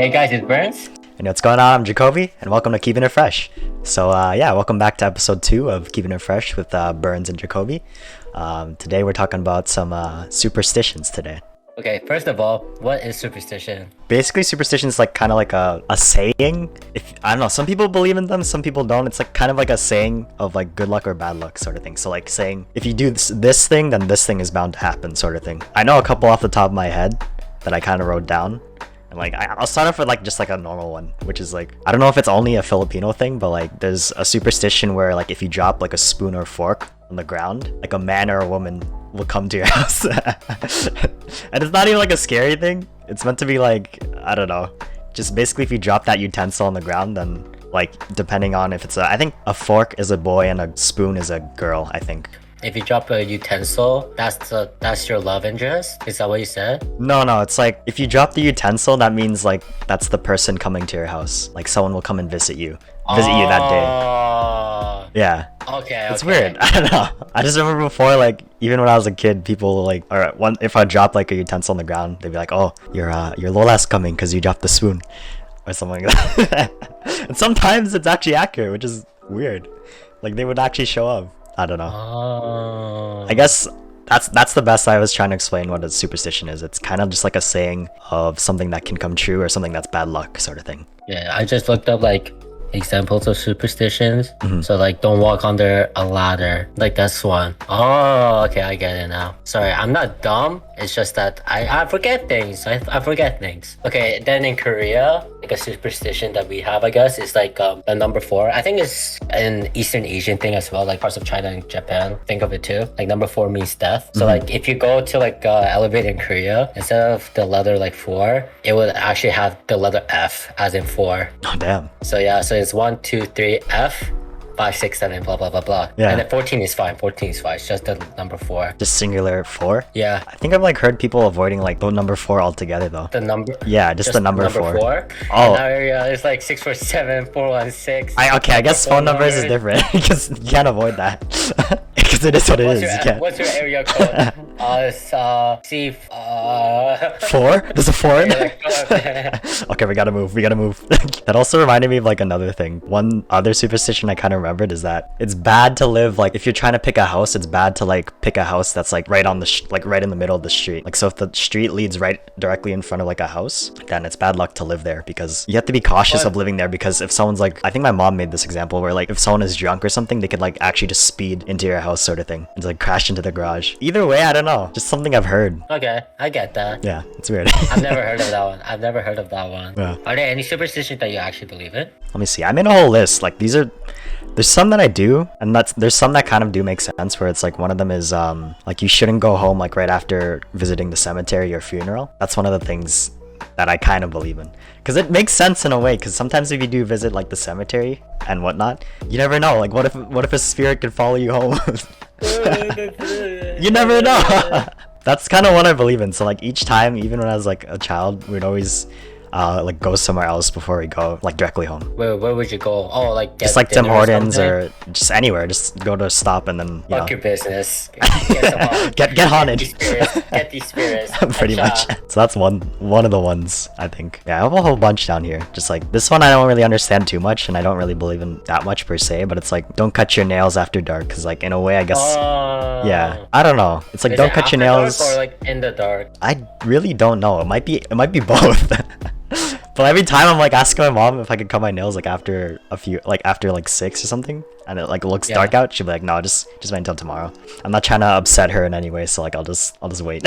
Hey guys, it's Burns. And what's going on? I'm Jacoby, and welcome to Keepin' It Fresh. So welcome back to episode 2 of Keepin' It Fresh with Burns and Jacoby. Today we're talking about some superstitions today. Okay, first of all, what is superstition? Basically, superstition is like kind of like a saying. If I don't know, some people believe in them, some people don't. It's like kind of like a saying of like good luck or bad luck sort of thing. So like saying if you do this thing, then this thing is bound to happen sort of thing. I know a couple off the top of my head that I kind of wrote down. And like I'll start off with like just like a normal one, which is like I don't know if it's only a Filipino thing, but like there's a superstition where like if you drop like a spoon or fork on the ground, like a man or a woman will come to your house. And it's not even like a scary thing. It's meant to be like, I don't know, just basically if you drop that utensil on the ground, then like depending on if it's I think a fork is a boy and a spoon is a girl, I think. If you drop a utensil, that's your love interest? Is that what you said? No, it's like if you drop the utensil, that means like that's the person coming to your house. Like someone will come and visit you that day. Yeah. Okay. It's weird. I don't know. I just remember before, like even when I was a kid, people like, if I drop like a utensil on the ground, they'd be like, "Oh, your Lola's coming because you dropped the spoon," or something like that. And sometimes it's actually accurate, which is weird. Like they would actually show up. I don't know. I guess that's the best I was trying to explain what a superstition is. It's kind of just like a saying of something that can come true or something that's bad luck sort of thing. Yeah, I just looked up like examples of superstitions. So like don't walk under a ladder. Like that's one. Oh, okay, I get it now. Sorry, I'm not dumb. It's just that I forget things. I forget things. Okay, then in Korea, like a superstition that we have, I guess, is like the number 4. I think it's an Eastern Asian thing as well, like parts of China and Japan. Think of it too. Like number 4 means death. So like if you go to like elevator in Korea, instead of the letter like 4, it would actually have the letter F as in 4. Oh damn. So yeah, so it's 1, 2, 3, F. 5, 6, 7, blah blah blah blah. Yeah. And then 14 is fine. 14 is fine. It's just the number 4. Just singular 4? Yeah. I think I've like heard people avoiding like the number 4 altogether though. The number. Yeah, just the number 4. Oh. In our area, it's like 647, 416. I guess phone numbers is different because you can't avoid that. Because it is what it is. What's your area code? It's C. 4? There's a 4 in there? Okay, we gotta move. That also reminded me of like another thing. One other superstition I kind of remembered is that it's bad to live like if you're trying to pick a house, it's bad to like pick a house that's like right on the right in the middle of the street. Like so if the street leads right directly in front of like a house, then it's bad luck to live there because you have to be cautious of living there because if someone's like, I think my mom made this example where like if someone is drunk or something, they could like actually just speed into your house sort of thing and like crash into the garage. Either way, I don't know. Just something I've heard. Okay, I get that. Yeah, it's weird. I've never heard of that one. Yeah. Are there any superstitions that you actually believe in? Let me see. I made a whole list. Like there's some that I do, and there's some that kind of do make sense where it's like one of them is like you shouldn't go home like right after visiting the cemetery or funeral. That's one of the things that I kind of believe in because it makes sense in a way, because sometimes if you do visit like the cemetery and whatnot, you never know, like what if a spirit could follow you home. You never know. That's kind of what I believe in. So like each time, even when I was like a child, we'd always like go somewhere else before we go like directly home. Where would you go? Oh, like just like Tim Hortons or just anywhere. Just go to a stop and then fuck your business. Get haunted. Get these spirits. Pretty much. So that's one of the ones I think. Yeah, I have a whole bunch down here. Just like this one, I don't really understand too much, and I don't really believe in that much per se. But it's like don't cut your nails after dark, because like in a way, I guess. Yeah, I don't know. It's like don't cut your nails. Or like in the dark. I really don't know. It might be both. But every time I'm like asking my mom if I could cut my nails like after 6 or something, and it like looks dark out, she'll be like, no, just wait until tomorrow. I'm not trying to upset her in any way, so like I'll just wait.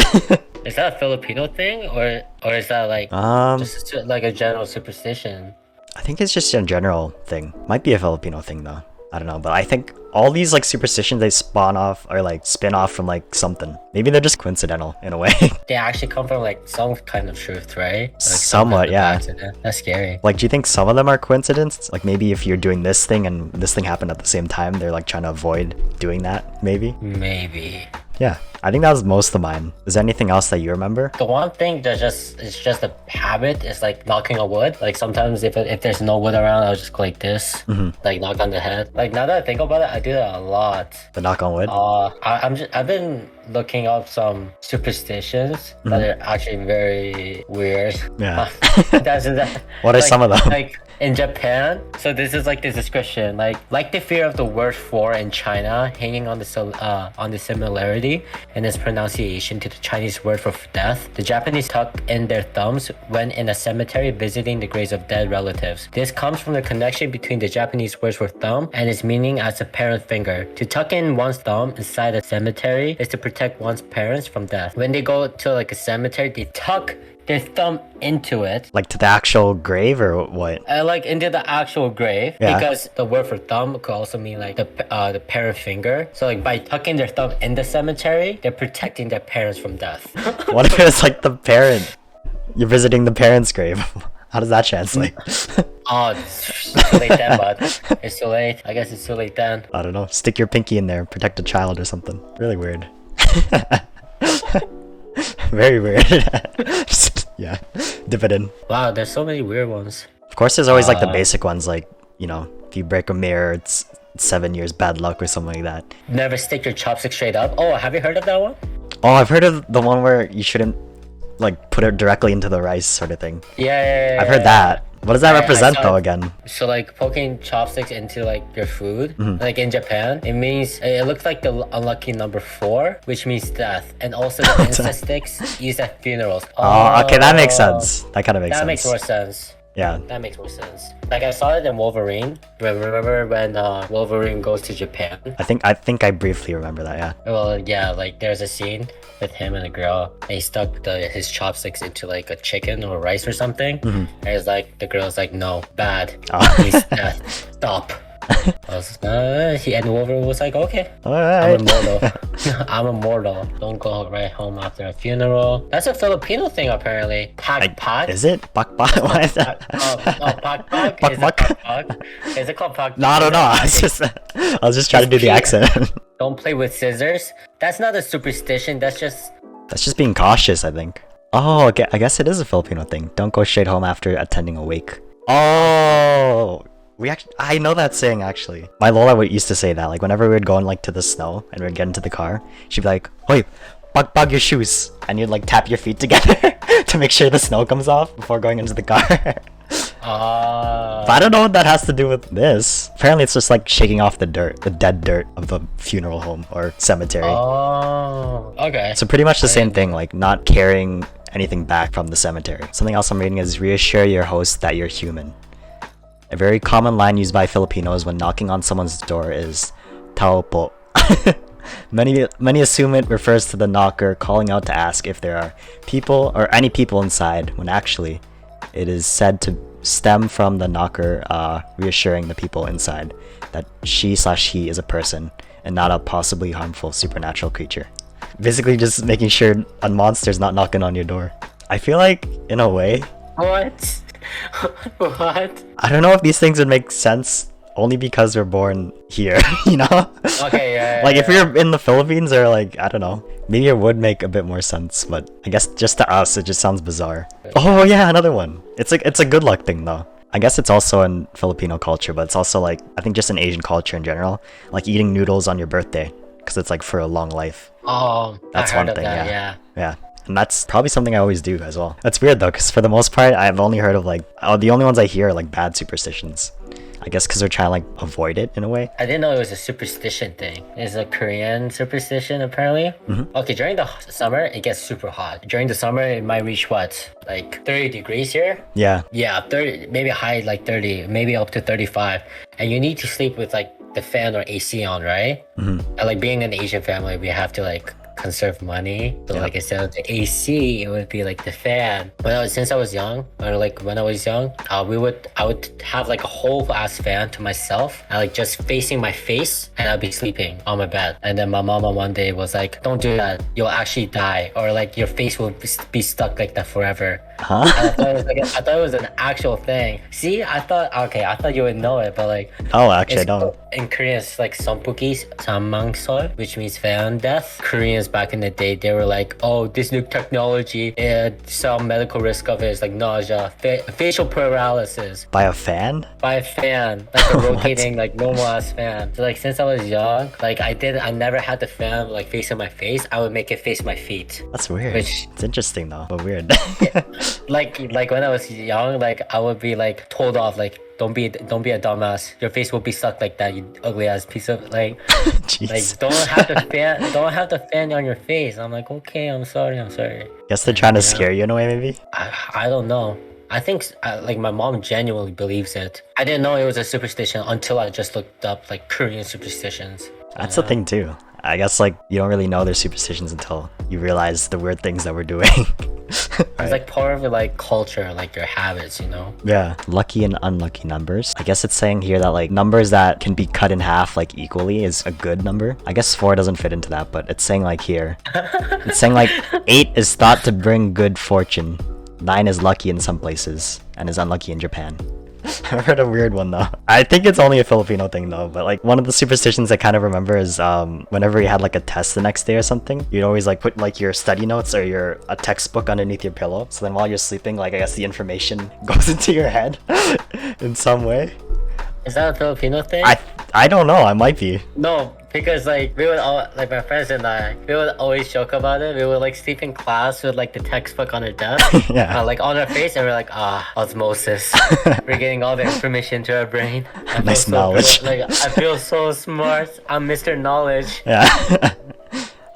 Is that a Filipino thing or is that like just like a general superstition? I think it's just a general thing. Might be a Filipino thing though. I don't know, but I think all these like superstitions, they spawn off or like spin off from like something. Maybe they're just coincidental in a way. They actually come from like some kind of truth, right? Like somewhat, yeah. That's scary. Like, do you think some of them are coincidence? Like maybe if you're doing this thing and this thing happened at the same time, they're like trying to avoid doing that, maybe? Maybe. Yeah, I think that was most of mine. Is there anything else that you remember? The one thing that it's just a habit is like knocking on wood. Like sometimes if there's no wood around, I'll just go like this, like knock on the head. Like now that I think about it, I do that a lot. The knock on wood? I've been looking up some superstitions that are actually very weird. Yeah. What are like, some of them? Like in Japan, so this is like the description, like the fear of the word for in China, hanging on the similarity in its pronunciation to the Chinese word for death. The Japanese tuck in their thumbs when in a cemetery visiting the graves of dead relatives. This comes from the connection between the Japanese word for thumb and its meaning as a parent finger. To tuck in one's thumb inside a cemetery is to protect one's parents from death. When they go to like a cemetery, they tuck their thumb into it. Like to the actual grave or what? Like into the actual grave. Yeah. Because the word for thumb could also mean like the parent finger. So like by tucking their thumb in the cemetery, they're protecting their parents from death. What if it's like the parent? You're visiting the parent's grave. How does that translate? Oh, it's too late then, bud. It's too late. I guess it's too late then. I don't know. Stick your pinky in there, protect a child or something. Really weird. Very weird. Yeah, dip it in. Wow, there's so many weird ones. Of course, there's always like the basic ones, like, you know, if you break a mirror, it's 7 years bad luck or something like that. Never stick your chopstick straight up. Oh, have you heard of that one? Oh, I've heard of the one where you shouldn't like put it directly into the rice sort of thing. Yeah. I've heard that. What does that represent though again? So like poking chopsticks into like your food, like in Japan, it means it looks like the unlucky number 4, which means death, and also the incense sticks used at funerals. Oh, okay, that makes sense. That kind of makes sense. That makes more sense. Yeah. That makes more sense. Like I saw it in Wolverine. Remember when Wolverine goes to Japan? I think I briefly remember that, yeah. Well, yeah, like there's a scene with him and a girl, and he stuck his chopsticks into like a chicken or rice or something. And it's like the girl's like, no, bad. He's death. Stop. And Wolverine was like, okay, Alright. I'm immortal. I'm immortal. Don't go right home after a funeral. That's a Filipino thing apparently. Pag. Is it? Pakpak? What is that? Pag. Is it pag? Is it called pag? No, I don't know. I was just trying to do the accent. Don't play with scissors. That's not a superstition. That's just being cautious, I think. Oh, okay. I guess it is a Filipino thing. Don't go straight home after attending a wake. Oh, I know that saying actually. My Lola used to say that, like whenever we would go in like to the snow and we'd get into the car, she'd be like, "Hoy, pag your shoes," and you'd like tap your feet together to make sure the snow comes off before going into the car. But I don't know what that has to do with this. Apparently, it's just like shaking off the dead dirt of the funeral home or cemetery. Oh, okay. So pretty much the same thing, like not carrying anything back from the cemetery. Something else I'm reading is reassure your host that you're human. A very common line used by Filipinos when knocking on someone's door is "Tao po." Many assume it refers to the knocker calling out to ask if there are people or any people inside, when actually it is said to stem from the knocker reassuring the people inside that she/he is a person and not a possibly harmful supernatural creature. Basically just making sure a monster's not knocking on your door. I feel like, in a way... What? What? I don't know if these things would make sense only because we're born here, you know? Okay, yeah. Like if you're in the Philippines or like, I don't know, maybe it would make a bit more sense, but I guess just to us, it just sounds bizarre. Oh yeah, another one. It's a good luck thing though. I guess it's also in Filipino culture, but it's also like, I think just in Asian culture in general, like eating noodles on your birthday, because it's like for a long life. Oh, that's I heard one thing, of that, yeah. Yeah. And that's probably something I always do as well. That's weird though, because for the most part, I've only heard of like, the only ones I hear are like bad superstitions. I guess because they're trying to like avoid it in a way. I didn't know it was a superstition thing. It's a Korean superstition apparently. Okay, during the summer, it gets super hot. During the summer, it might reach what? Like 30 degrees here? Yeah. Yeah, 30, maybe high like 30, maybe up to 35. And you need to sleep with like the fan or AC on, right? And like being an Asian family, we have to like conserve money. So like instead of the AC, it would be like the fan. Since I was young, or like when I was young, I would have like a whole ass fan to myself, and like just facing my face, and I'd be sleeping on my bed. And then my mama one day was like, "Don't do that. You'll actually die, or like your face will be stuck like that forever." Huh? I thought it was an actual thing. See, I thought you would know it, but like, Oh, actually, I it's don't. in Korean, it's like sampuki, sammangsol, which means fan death. Koreans back in the day, they were like, oh, this new technology, some medical risk of it is like nausea, facial paralysis By a fan? by a fan, like a What? rotating, like normal ass fan. So like since I was young, like I never had the fan like facing my face. I would make it face my feet. That's weird. Which- It's interesting though, but weird. Like when I was young, like I would be like told off, like don't be a dumbass. Your face will be stuck like that, you ugly ass piece of like Jeez. don't have the fan on your face. I'm like, okay, I'm sorry. Guess they're trying to scare you in a way, maybe? I don't know. I think like my mom genuinely believes it. I didn't know it was a superstition until I just looked up like Korean superstitions. That's the thing too. I guess like you don't really know their superstitions until you realize the weird things that we're doing. It's like part of your like culture, like your habits, you know? Yeah. Lucky and unlucky numbers. I guess it's saying here that like numbers that can be cut in half like equally is a good number. I guess 4 doesn't fit into that, but it's saying like here. It's saying like 8 is thought to bring good fortune. 9 is lucky in some places and is unlucky in Japan. I heard a weird one though. I think it's only a Filipino thing though, but like one of the superstitions I kind of remember is whenever you had like a test the next day or something, you'd always like put like your study notes or a textbook underneath your pillow. So then while you're sleeping, like I guess the information goes into your head in some way. Is that a Filipino thing? I don't know, I might be. No, because like we would all like my friends and I, we would always joke about it. We would like sleep in class with like the textbook on our desk, Yeah. like on our face, and we're like, osmosis. We're getting all the information to our brain. I feel Nice so knowledge. good. Like I feel so smart. I'm Mr. Knowledge. Yeah.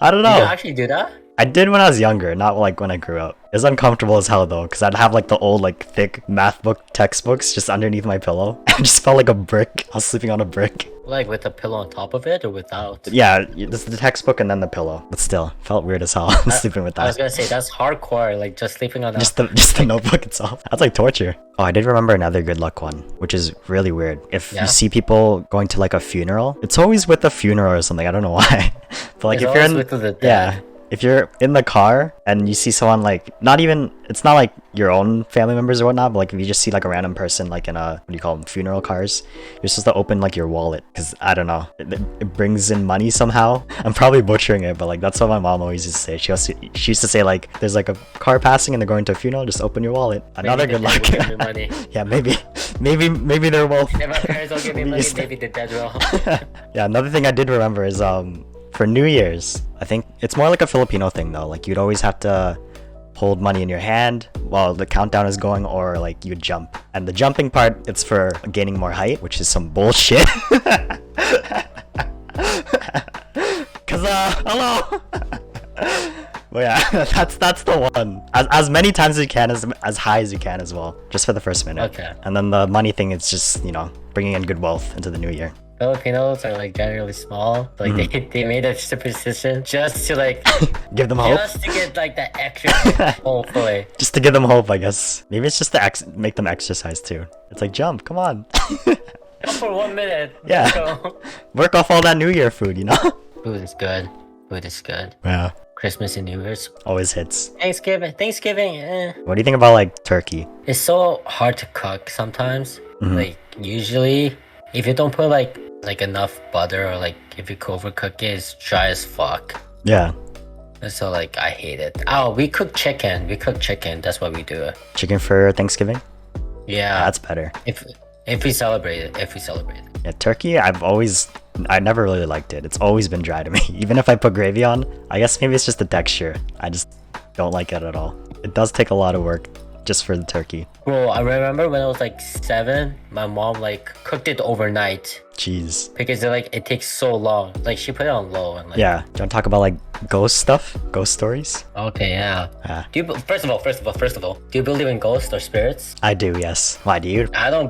I don't Did you know. actually do that? I did when I was younger, not like when I grew up. It was uncomfortable as hell though, because I'd have like the old like thick math book textbooks just underneath my pillow. I just felt like a brick. I was sleeping on a brick. Like with a pillow on top of it or without? Yeah, this is the textbook and then the pillow. But still, felt weird as hell sleeping with I was that. gonna say that's hardcore. Like just sleeping on that. Just the notebook itself. That's like torture. Oh, I did remember another good luck one, which is really weird. If Yeah? you see people going to like a funeral, it's always with a funeral or something. I don't know why. But like It's if you're always in with the dead. yeah. If you're in the car and you see someone like it's not like your own family members or whatnot, but like if you just see like a random person like in a, what do you call them, funeral cars, you're supposed to open like your wallet because I don't know, it brings in money somehow. I'm probably butchering it, but like that's what my mom always used to say. She used to say like there's like a car passing and they're going to a funeral, just open your wallet. Another Maybe good the luck. dead will give me money. Yeah, maybe they're well. If my parents don't give me We money, used to- maybe the dead will. Yeah, another thing I did remember is for New Year's, I think it's more like a Filipino thing though. Like you'd always have to hold money in your hand while the countdown is going, or like you'd jump. And the jumping part, it's for gaining more height, which is some bullshit. Cause hello. But yeah, that's the one. As many times as you can, as high as you can as well, just for the first minute. Okay. And then the money thing, it's just bringing in good wealth into the new year. Filipinos are like generally small. Like they made a superstition just to like Give them hope. just to get like that extra hopefully. Just to give them hope, I guess. Maybe it's just to make them exercise too. It's like jump, come on. Just for 1 minute. Yeah. So, Work off all that New Year food, food is good. Food is good. Yeah, Christmas and New Year's. always hits. Thanksgiving, What do you think about like turkey? it's so hard to cook sometimes. Like usually, if you don't put like enough butter or like if you overcook it, it's dry as fuck. Yeah, And so like I hate it. Oh, we cook chicken. That's what we do. chicken for Thanksgiving. Yeah. That's better. If we celebrate it. Yeah, turkey. I never really liked it. It's always been dry to me. Even if I put gravy on, I guess maybe it's just the texture. I just don't like it at all. It does take a lot of work just for the turkey. Bro, I remember when I was like 7, my mom like cooked it overnight Jeez. because it takes so long. Like she put it on low and like. Yeah. Do you want to talk about like ghost stuff? Ghost stories? Okay, yeah. Yeah. First of all, do you believe in ghosts or spirits? I do, yes. Why do you? I don't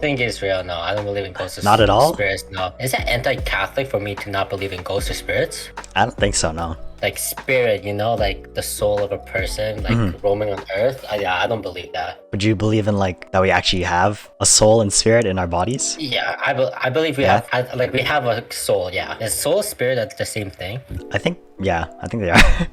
think it's real. No, I don't believe in ghosts or Not at all? spirits. No. Is that anti-Catholic for me to not believe in ghosts or spirits? I don't think so, no. Like spirit, like the soul of a person, like roaming on earth. I don't believe that. Would you believe in like that we actually have a soul and spirit in our bodies? Yeah, I believe we Yeah? have. We have a soul. Yeah, is soul spirit that's the same thing? I think they are.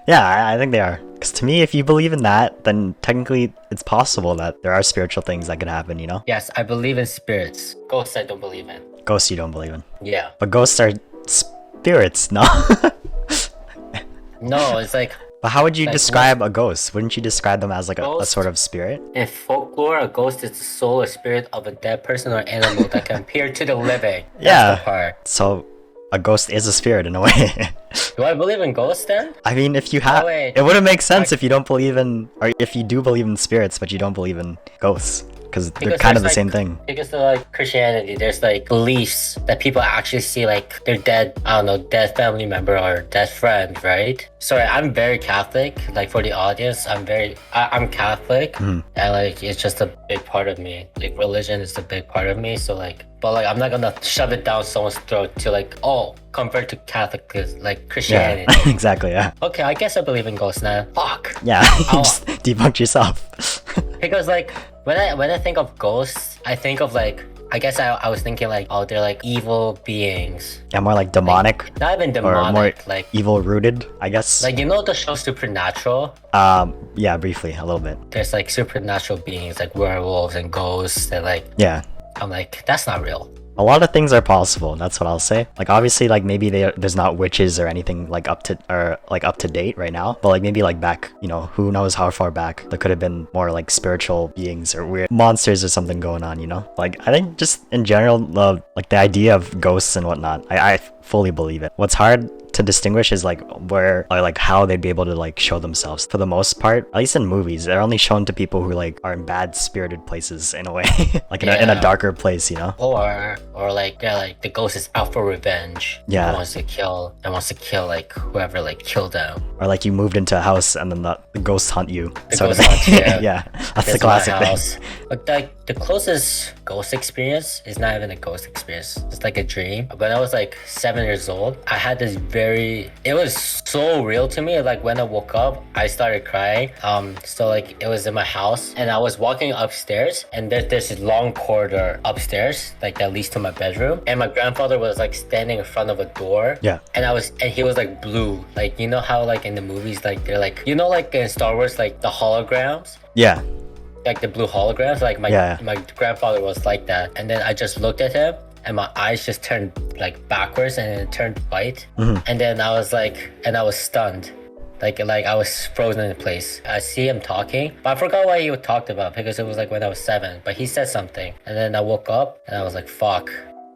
Yeah, I think they are. Because to me, if you believe in that, then technically it's possible that there are spiritual things that could happen, you know? Yes, I believe in spirits. Ghosts I don't believe in. Ghosts you don't believe in. Yeah. But ghosts are spirits, no? No, it's like But how would you Like describe a ghost? Wouldn't you describe them as like a Ghost? sort of spirit? in folklore, a ghost is the soul or spirit of a dead person or animal that can appear to the living. That's Yeah. the part. So a ghost is a spirit in a way. Do I believe in ghosts then? I mean, if you have, wait. it wouldn't make sense if you don't believe in, or if you do believe in spirits, but you don't believe in ghosts, because they're Because kind of the there's, same like- thing. Because of like Christianity, there's like beliefs that people actually see like their dead, I don't know, dead family member or dead friend, right? Sorry, I'm very Catholic. Like for the audience, I'm Catholic, and like it's just a big part of me. Like religion is a big part of me. So like, but like I'm not gonna shove it down someone's throat to like, oh, convert to Catholic, like Christianity. Yeah, exactly. Yeah, Okay, I guess I believe in ghosts now. Fuck. yeah. You just debunked yourself. Because like when I think of ghosts, I think of like I guess I was thinking like, oh, they're like evil beings. Yeah, more like demonic, Not even or more demonic, like evil rooted, I guess. you know the show Supernatural? Yeah, briefly, a little bit. There's like supernatural beings like werewolves and ghosts and like Yeah. I'm like, that's not real. A lot of things are possible. That's what I'll say. Like obviously, like maybe there's not witches or anything like up to date right now. But like maybe like back, you know, who knows how far back there could have been more like spiritual beings or weird monsters or something going on. You know, like I think just in general, like the idea of ghosts and whatnot, I fully believe it. What's hard to distinguish is like where or like how they'd be able to like show themselves. For the most part, at least in movies, they're only shown to people who like are in bad spirited places in a way, like in a Yeah. darker place, you know. Or like yeah, like the ghost is out for revenge. Yeah. Wants to kill like whoever like killed them. Or like you moved into a house and then the ghosts hunt you. The sort of ghost thing. hunts, yeah. Yeah, that's the It's my classic thing. house. But like the closest ghost experience is not even a ghost experience. It's like a dream. When I was like 7 years old, I had this it was so real to me. Like when I woke up, I started crying. So like it was in my house and I was walking upstairs and there's this long corridor upstairs, like that leads to my bedroom. And my grandfather was like standing in front of a door. Yeah. And he was like blue. Like you know how like in the movies like they're like, you know, like in Star Wars, like the holograms, Yeah. like the blue holograms, like Yeah. my grandfather was like that. And then I just looked at him and my eyes just turned like backwards and it turned white. And then I was like, and I was stunned. Like I was frozen in place. I see him talking, but I forgot what he talked about because it was like when I was 7. But he said something, and then I woke up and I was like, "Fuck,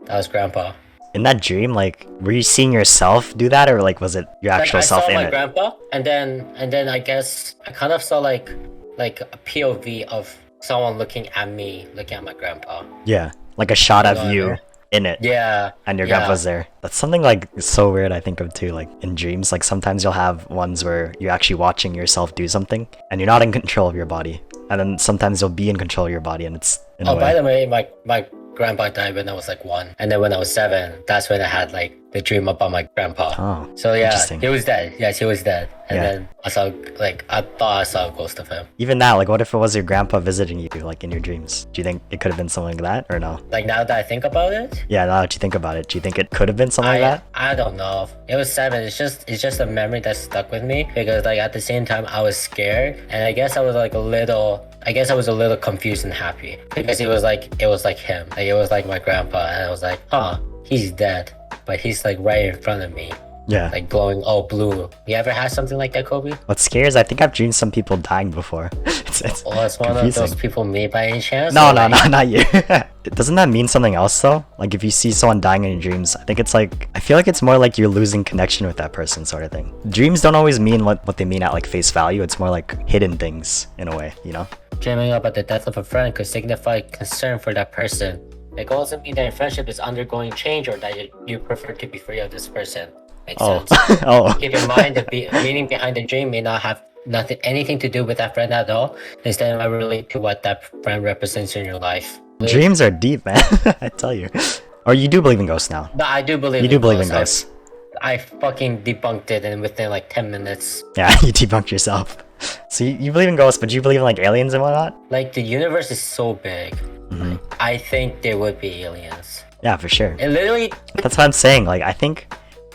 that was Grandpa." In that dream, like, were you seeing yourself do that, or like was it your Like actual I self saw in my it? grandpa, and then I guess I kind of saw like a POV of someone looking at me, looking at my grandpa. Yeah, like a shot You of know what I you mean? in it. Yeah. And your yeah. grandpa's there. That's something like so weird I think of too, like in dreams. Like sometimes you'll have ones where you're actually watching yourself do something and you're not in control of your body. And then sometimes you'll be in control of your body and it's in a Oh, way. by the way, my grandpa died when I was like 1, and then when I was 7, that's when I had like the dream about my grandpa. Oh, So yeah, interesting. he was dead. Yes, he was dead. And Yeah. then I thought I saw a ghost of him. Even now, like what if it was your grandpa visiting you like in your dreams? Do you think it could have been something like that or no? Like now that I think about it, Yeah, now that you think about it, do you think it could have been something like that? I don't know. It was 7. It's just a memory that stuck with me because like at the same time I was scared, and I guess I was like a little confused and happy because it was like him. Like it was like my grandpa, and I was like, huh, he's dead, but he's like right in front of me, Yeah. like glowing all blue. You ever had something like that, Kobe? What's scary is I think I've dreamed some people dying before. it's Well, it's one confusing. of those people me by any chance? No, Or, no, like- no, not you. Doesn't that mean something else though? Like if you see someone dying in your dreams, I think it's like, I feel like it's more like you're losing connection with that person sort of thing. Dreams don't always mean what they mean at like face value. It's more like hidden things in a way, you know? Dreaming about the death of a friend could signify concern for that person. It could also mean that your friendship is undergoing change or that you prefer to be free of this person. Makes Oh, sense. oh, Keep in mind the meaning behind the dream may not have anything to do with that friend at all. Instead, it might relate to what that friend represents in your life. dreams are deep, man. I tell you. Or you do believe in ghosts now. But I do believe You do believe in ghosts. I fucking debunked it and within like 10 minutes. Yeah, you debunked yourself. So you believe in ghosts, but you believe in like aliens and whatnot? Like the universe is so big. Mm-hmm. I think there would be aliens. Yeah, for sure. It literally That's what I'm saying. Like, I think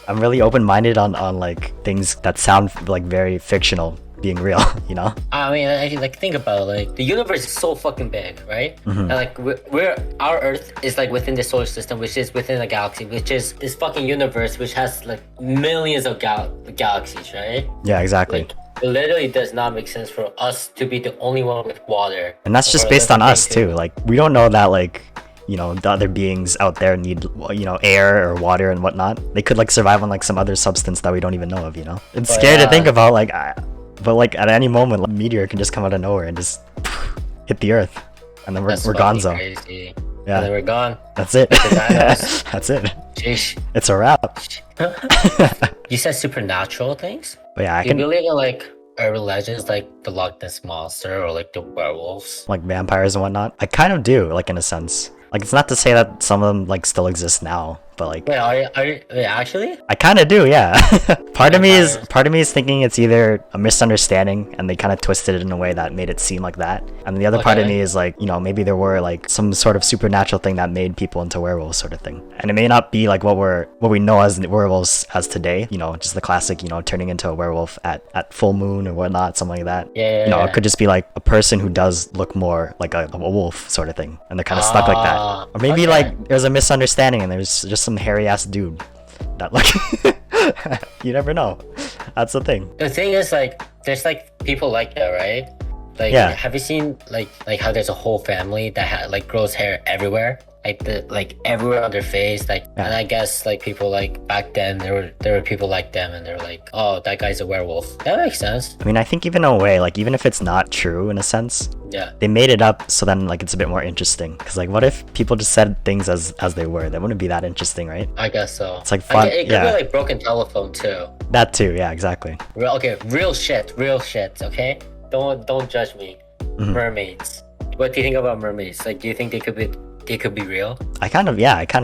I'm really open-minded on like things that sound like very fictional being real, you know? I mean, like think about it, like the universe is so fucking big, right? And like we're our Earth is like within the solar system, which is within a galaxy, which is this fucking universe, which has like millions of galaxies, right? Yeah, exactly. Like it literally does not make sense for us to be the only one with water. And that's just Or based on living us too. Like we don't know that like, you know, the other beings out there need, you know, air or water and whatnot. They could like survive on like some other substance that we don't even know of, you know? It's But, scary to think about, like, but like at any moment, like, a meteor can just come out of nowhere and just hit the earth, and then we're That's gonzo. fucking crazy. Yeah. And then we're gone. That's it. Dinos. That's it. Sheesh. It's a wrap. You said supernatural things? But yeah, I Do you can believe in like urban legends like the Loch Ness Monster or like the werewolves? like vampires and whatnot. I kind of do, like in a sense. Like it's not to say that some of them like still exist now, but like Wait, wait, actually? I kind of do, yeah. part of Vampires. me is thinking it's either a misunderstanding and they kind of twisted it in a way that made it seem like that, and the other part of Okay. me is like, you know, maybe there were like some sort of supernatural thing that made people into werewolves, sort of thing. And it may not be like what we know as werewolves as today, you know, just the classic, you know, turning into a werewolf at full moon or whatnot, something like that. Yeah. You know, it could just be like a person who does look more like a wolf sort of thing, and they're kind of stuck like that. Or maybe okay. like there's a misunderstanding and there's just some hairy ass dude that like you never know. That's the thing. The thing is, like, there's like people like that, right? Like, Yeah. have you seen like how there's a whole family that like grows hair everywhere, like everywhere on their face, like, Yeah. and I guess like people like back then there were people like them, and they're like, oh, that guy's a werewolf. That makes sense. I mean, I think even in a way, like even if it's not true in a sense, Yeah. they made it up so then like it's a bit more interesting. Because like, what if people just said things as they were? That wouldn't be that interesting, right? I guess so. It's like fun. It could Yeah, be like broken telephone too. that too. Yeah, exactly. Okay, real shit. Okay, don't judge me. Mhm. Mermaids. What do you think about mermaids? Like, do you think they could be real? I kind of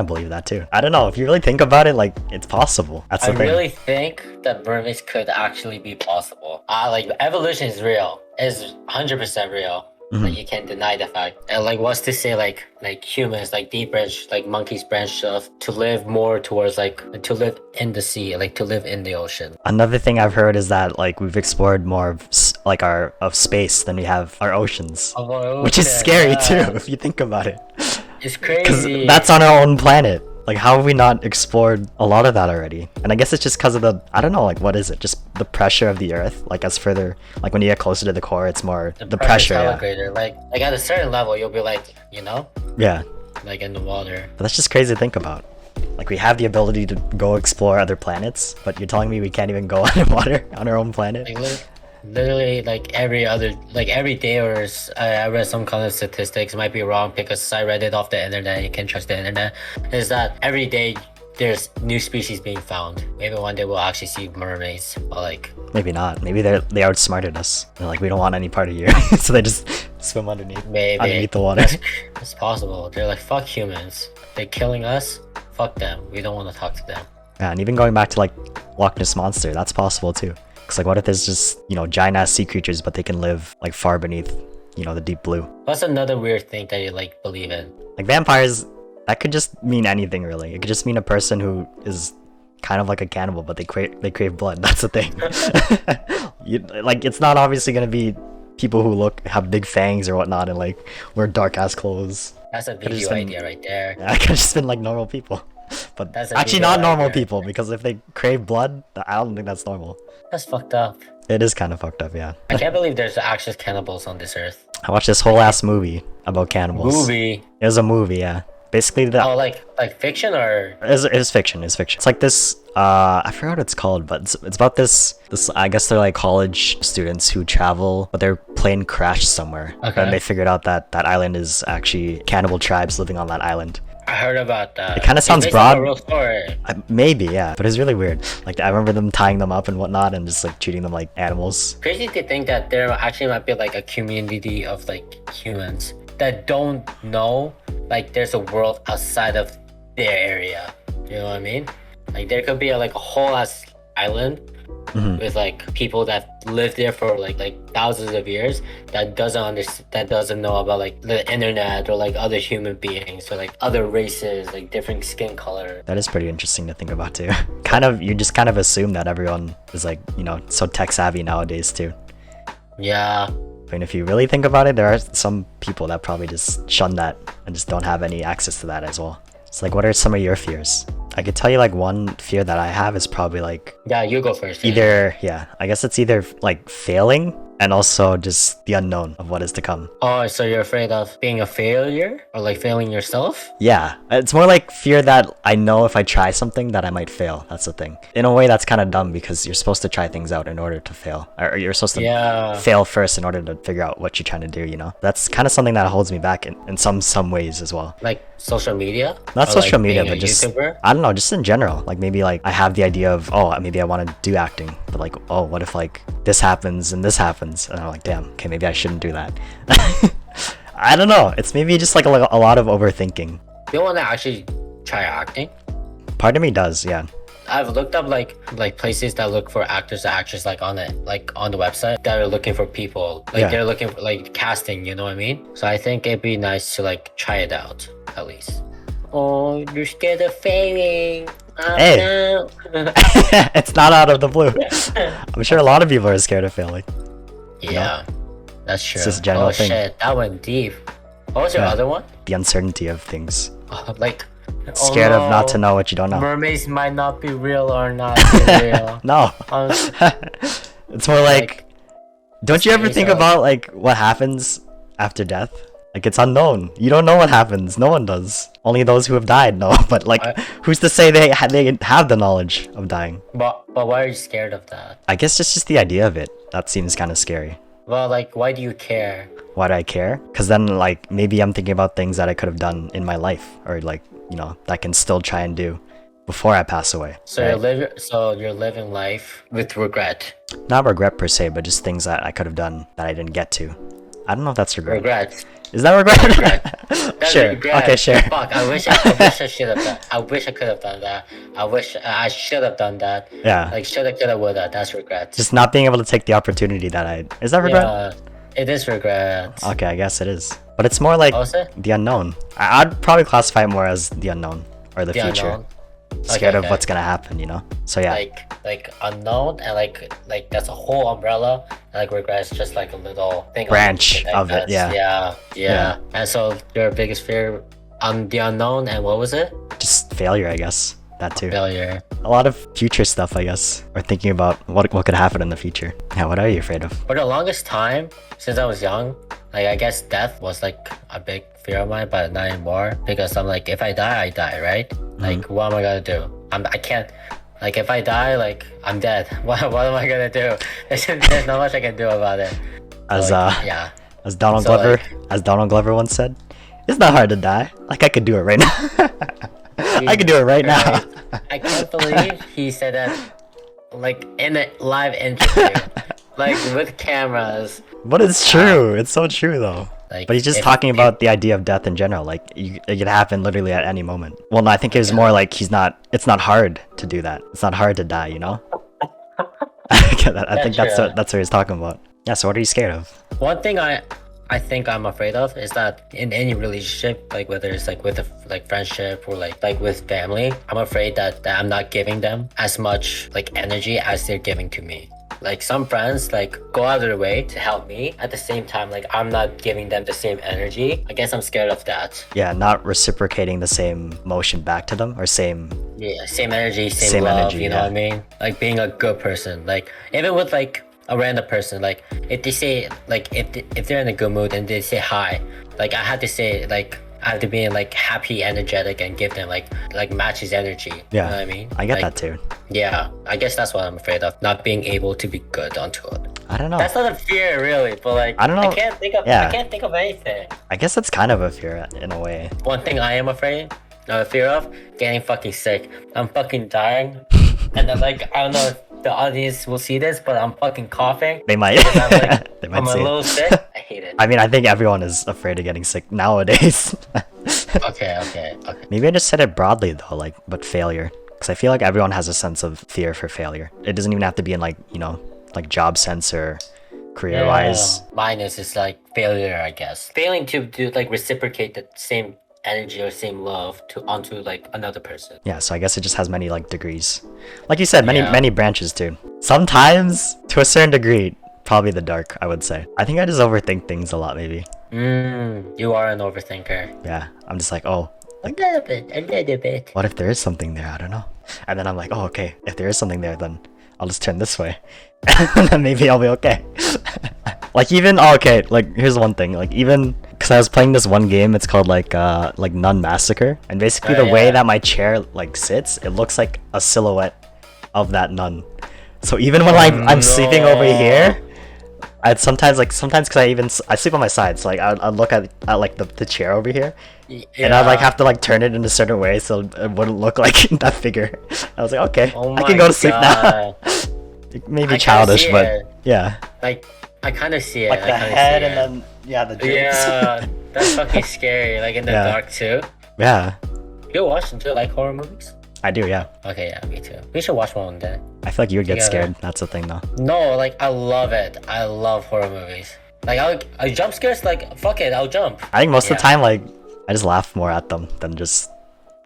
believe that too. I don't know, if you really think about it, like it's possible. That's the I thing. really think that mermaids could actually be possible. Like evolution is real. It's 100% real. Like you can't deny the fact. And like what's to say like humans, like deep branch, like monkeys branch off to live more towards like to live in the sea, like to live in the ocean. Another thing I've heard is that like we've explored more of like of space than we have our oceans, which is scary too if you think about it. It's Because crazy. that's on our own planet. Like, how have we not explored a lot of that already? And I guess it's just because of the, I don't know, like, what is it? Just the pressure of the Earth? Like, as further, like, when you get closer to the core, it's more the pressure. hella Yeah. greater. Like at a certain level, you'll be like, Yeah. like in the water. But that's just crazy to think about. Like, we have the ability to go explore other planets, but you're telling me we can't even go underwater on our own planet? Like literally like every day I read some kind of statistics, might be wrong because I read it off the internet, you can trust the internet, is that every day there's new species being found. Maybe one day we'll actually see mermaids, but like Maybe not. Maybe they outsmarted us. They're like, we don't want any part of you. So they just swim underneath the water. It's possible. They're like, fuck humans, they're killing us, fuck them, we don't want to talk to them. Yeah, and even going back to like Loch Ness Monster, that's possible too. Cause like, what if there's just, you know, giant ass sea creatures, but they can live like far beneath, you know, the deep blue. What's another weird thing that you like believe in? Like vampires, that could just mean anything really. It could just mean a person who is kind of like a cannibal, but they crave blood. That's the thing. Like, it's not obviously gonna be people who have big fangs or whatnot and like wear dark ass clothes. That's a Could've video just been- idea right there. Yeah, it could just been like normal people. But That's a actually video not normal idea. people, because if they crave blood, I don't think that's normal. That's fucked up. It is kind of fucked up, yeah. I can't believe there's actual cannibals on this earth. I watched this whole ass movie about cannibals. Movie? It was a movie, yeah. Basically, Oh, like fiction or? it's fiction. It's fiction. It's like this. I forgot what it's called, but it's about this. I guess they're like college students who travel, but their plane crashed somewhere, Okay. and they figured out that that island is actually cannibal tribes living on that island. I heard about that. It kinda It's sounds based on a broad. real story. Maybe, yeah, but it's really weird. Like, I remember them tying them up and whatnot, and just like treating them like animals. Crazy to think that there actually might be like a community of like humans that don't know like there's a world outside of their area. You know what I mean? Like there could be like a whole ass island with like people that live there for like thousands of years that doesn't understand, that doesn't know about like the internet or like other human beings or like other races, like different skin color. That is pretty interesting to think about too. Kind of, you just kind of assume that everyone is like, you know, so tech savvy nowadays too. Yeah. I mean, if you really think about it, there are some people that probably just shun that and just don't have any access to that as well. It's like, what are some of your fears? I could tell you like one fear that I have is probably like... Yeah, you go first. Either, yeah, I guess it's either like failing and also just the unknown of what is to come. Oh, so you're afraid of being a failure or like failing yourself? Yeah, it's more like fear that I know if I try something that I might fail. That's the thing. In a way, that's kind of dumb because you're supposed to try things out in order to fail. Or you're supposed to fail first in order to figure out what you're trying to do, you know? That's kind of something that holds me back in some ways as well. Like social media? Not or social like media, being but a just, YouTuber? I don't know, just in general. Like maybe like I have the idea of, oh, maybe I want to do acting. But like, oh, what if like this happens and this happens? And I'm like, damn, okay, maybe I shouldn't do that. I don't know. It's maybe just like a lot of overthinking. You want to actually try acting? Part of me does, yeah. I've looked up like places that look for actors and actresses like on it, like on the website that are looking for people. Like they're looking for like casting, you know what I mean? So I think it'd be nice to like try it out at least. Oh, you're scared of failing. Hey, no. it's not out of the blue. I'm sure a lot of people are scared of failing. Yeah, that's true. It's just a general thing. Shit, that went deep. What was your other one? The uncertainty of things. Like scared of not to know what you don't know. Mermaids might not be real or not be real. No. It's more like, don't you ever think about like what happens after death? Like it's unknown. You don't know what happens. No one does. Only those who have died know. But like, who's to say they have the knowledge of dying? But why are you scared of that? I guess it's just the idea of it. That seems kind of scary. Well, like, why do you care? Why do I care? Because then like maybe I'm thinking about things that I could have done in my life, or like, you know, that I can still try and do before I pass away. So you're living life with regret. Not regret per se, but just things that I could have done that I didn't get to. I don't know if that's regret. Regret. Is that regret? That's sure. regret. Okay, sure. Fuck, I wish I should have done. I wish I could have done that. I wish I should have done that. Yeah. Like shoulda, coulda, woulda. That's regret. Just not being able to take the opportunity that I... Is that regret? Yeah, it is regret. Okay, I guess it is. But it's more like the unknown. I'd probably classify it more as the unknown or the future. Unknown. Scared of what's gonna happen, you know? So yeah. Like unknown and like that's a whole umbrella, and like regret is just like a little thing branch of it. Yeah. And so your biggest fear on the unknown, and what was it? Just failure, I guess. That too. Failure. A lot of future stuff, I guess. Or thinking about what could happen in the future. Yeah, what are you afraid of? For the longest time, since I was young, like I guess death was like a big fear of mine, but not anymore. Because I'm like, if I die, I die, right? Like, what am I gonna do? I can't. Like, if I die, like I'm dead. What am I gonna do? There's not much I can do about it. As yeah. As Donald Glover once said, it's not hard to die. Like I could do it right now. I could do it right now. I can't believe he said that, like in a live interview, like with cameras. But it's true. It's so true though. Like, but he's just talking about the idea of death in general. Like it could happen literally at any moment. Well, no, I think it was more like it's not hard to do that. It's not hard to die, you know? I think that's what he's talking about. Yeah, so what are you scared of? One thing I think I'm afraid of is that in any relationship, like whether it's like with a like friendship or like with family, I'm afraid that I'm not giving them as much like energy as they're giving to me. Like some friends like go out of their way to help me, at the same time like I'm not giving them the same energy. I guess I'm scared of that. Yeah, not reciprocating the same motion back to them, or same energy, same love, energy, you know what I mean? Like being a good person. Like even with like a random person, like if they say like if they're in a good mood and they say hi, like I have to say like I have to be like happy, energetic, and give them like match his energy. Yeah, you know what I mean? I get like, that too. Yeah, I guess that's what I'm afraid of, not being able to be good onto it. I don't know. That's not a fear really, but like I don't know. I can't think of anything. I guess that's kind of a fear in a way. One thing I am fear of, getting fucking sick. I'm fucking dying, and then like I don't know if the audience will see this, but I'm fucking coughing. They might. I'm a little sick. I hate it. I mean, I think everyone is afraid of getting sick nowadays. Okay. Maybe I just said it broadly though, like, but failure. Because I feel like everyone has a sense of fear for failure. It doesn't even have to be in like, you know, like job sense or career wise. Yeah. Mine is just like failure, I guess. Failing to do like reciprocate the same energy or same love to onto like another person. Yeah, so I guess it just has many like degrees. Like you said, Yeah. many branches too. Sometimes, to a certain degree, probably the dark, I would say. I think I just overthink things a lot, maybe. You are an overthinker. Yeah, I'm just like, oh, A little bit. what if there is something there? I don't know. And then I'm like, oh, okay, if there is something there, then I'll just turn this way. And then maybe I'll be okay. Like even, oh, okay, like here's one thing, like even, cause I was playing this one game, it's called like Nun Massacre. And basically the way that my chair like sits, it looks like a silhouette of that nun. So even when I'm sleeping over here, I'd sometimes cause I sleep on my side, so like I'd look at like the chair over here, and I'd like have to like turn it in a certain way so it wouldn't look like that figure. I was like, okay, I can go to sleep now. It may be childish, but yeah. Like I kind of see it. Like the head and then the drapes. Yeah, that's fucking scary. Like in the dark too. Yeah. You watch? Do you like horror movies? I do, yeah. Okay, yeah, me too. We should watch one day. I feel like you would get Together. scared. That's the thing, though. No, like I love it. I love horror movies. Like I jump scares. Like fuck it, I'll jump. I think most of the time, like I just laugh more at them than just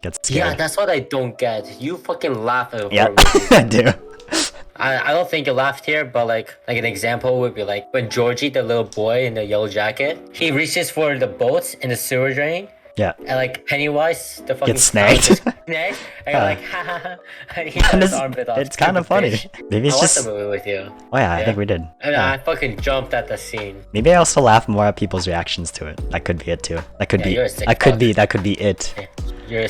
get scared. Yeah, that's what I don't get. You fucking laugh at horror Yeah, movies. I do. I don't think you laughed here, but like an example would be like when Georgie, the little boy in the yellow jacket, he reaches for the boats in the sewer drain. Yeah. And like Pennywise, the fucking Gets snagged. snagged, and you're like, ha ha ha, and he got his armpit off. It's kind of funny. Fish. Maybe it's I just. watched the movie with you. Oh yeah, I think we did. And Yeah. I fucking jumped at the scene. Maybe I also laugh more at people's reactions to it. That could be it too. That could be. you're a sick That could fuck. be. That could be it. You're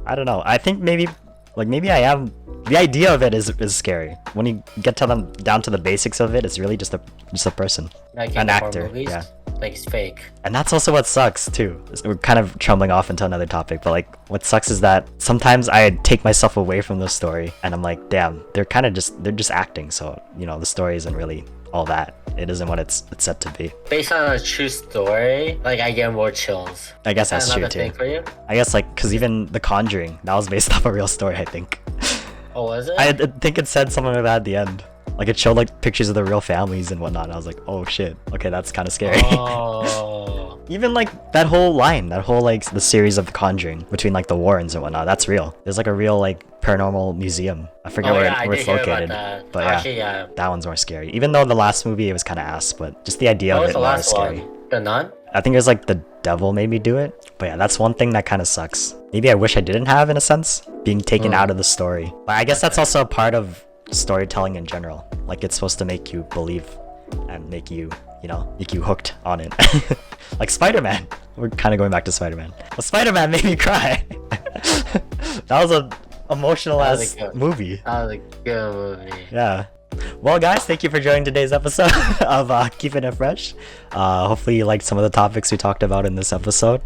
I don't know. I think maybe I am. The idea of it is scary. When you get to them down to the basics of it, it's really just a person, like an in the horror actor. movies, Yeah. like it's fake. And that's also what sucks too. We're kind of trembling off into another topic, but like what sucks is that sometimes I take myself away from the story and I'm like, damn, they're just acting. So, you know, the story isn't really all that. It isn't what it's set to be. Based on a true story, like I get more chills. I guess Is that's that true another too. thing for you? I guess like, cause even The Conjuring, that was based off a real story, I think. Oh, was it? I think it said something like that at the end. Like it showed like pictures of the real families and whatnot. And I was like, oh shit. Okay, that's kind of scary. Oh. Even like that whole like the series of The Conjuring between like the Warrens and whatnot. That's real. There's like a real like paranormal museum. I forget Oh, where, yeah, I where did it's hear about located. that. But Actually, yeah. that one's more scary. Even though the last movie it was kind of ass, but just the idea What of was it the was last scary. one? The Nun? I think it was like the devil made me do it. But yeah, that's one thing that kind of sucks. Maybe I wish I didn't have in a sense, being taken out of the story. But I guess that's also a part of storytelling in general. Like it's supposed to make you believe and make you hooked on it. Like Spider-Man. We're kind of going back to Spider-Man. Well, Spider-Man made me cry. That was a emotional ass movie. That was a good movie. Yeah. Well, guys, thank you for joining today's episode of Keepin' It Fresh. Hopefully you liked some of the topics we talked about in this episode.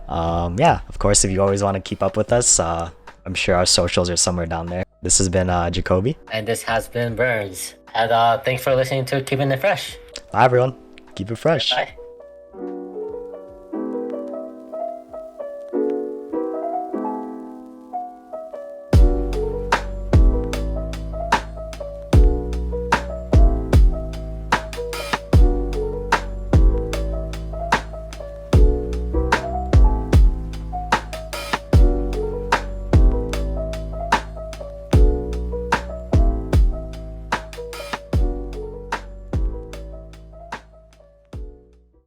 Yeah, of course, if you always want to keep up with us, I'm sure our socials are somewhere down there. This has been Jacoby. And this has been Burns. And thanks for listening to Keeping It Fresh. Bye, everyone. Keep it fresh. Bye.